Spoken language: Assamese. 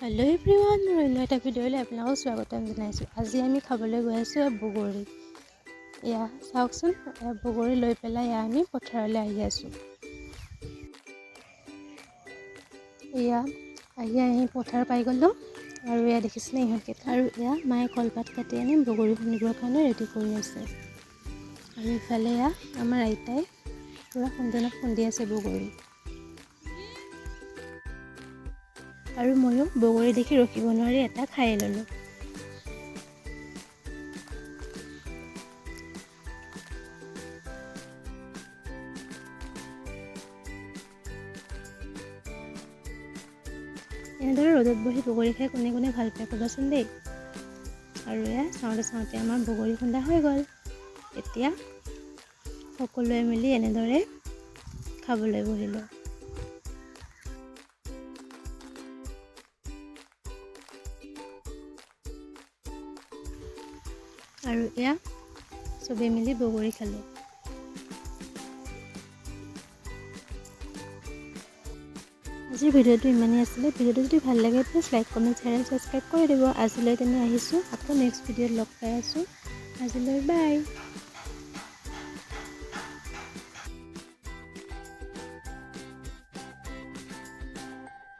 हेलो एवरीवन মোৰ অন্য এটা ভিডিঅ'লৈ আপোনালোকক স্বাগতম জনাইছোঁ। আজি আমি খাবলৈ গৈ আছোঁ বগৰী। এয়া চাওকচোন, বগৰী লৈ পেলাই আমি পথাৰলৈ আহি আছোঁ। এয়া আহি পথাৰ পাই গ'লোঁ আৰু এয়া দেখিছেনে ইহঁতকেইটা, আৰু এয়া মায়ে কলপাত কাটি আনি বগৰী খুন্দিবৰ কাৰণে ৰেডি কৰি আছে। আৰু ইফালে এয়া আমাৰ আইতাই পূৰা খুন্দি আছে বগৰী। আৰু ময়ো বগৰী দেখি ৰখিব নোৱাৰি এটা খাই ল'লোঁ। এনেদৰে ৰ'দত বহি বগৰী খাই কোনে কোনে ভাল পায় ক'বাচোন দেই। আৰু এয়া চাওঁতে আমাৰ বগৰী খুন্দা হৈ গ'ল। এতিয়া সকলোৱে মিলি এনেদৰে খাবলৈ বহিলোঁ। আৰু এয়া চবেই মিলি বগৰী খালোঁ। আজিৰ ভিডিঅ'টো ইমানেই আছিলে। ভিডিঅ'টো যদি ভাল লাগে please like, comment, share and subscribe কৰি দিব। আজিলৈ তেনে আহিছোঁ, আকৌ নেক্সট ভিডিঅ'ত লগ পাই আছোঁ। আজিলৈ বাই।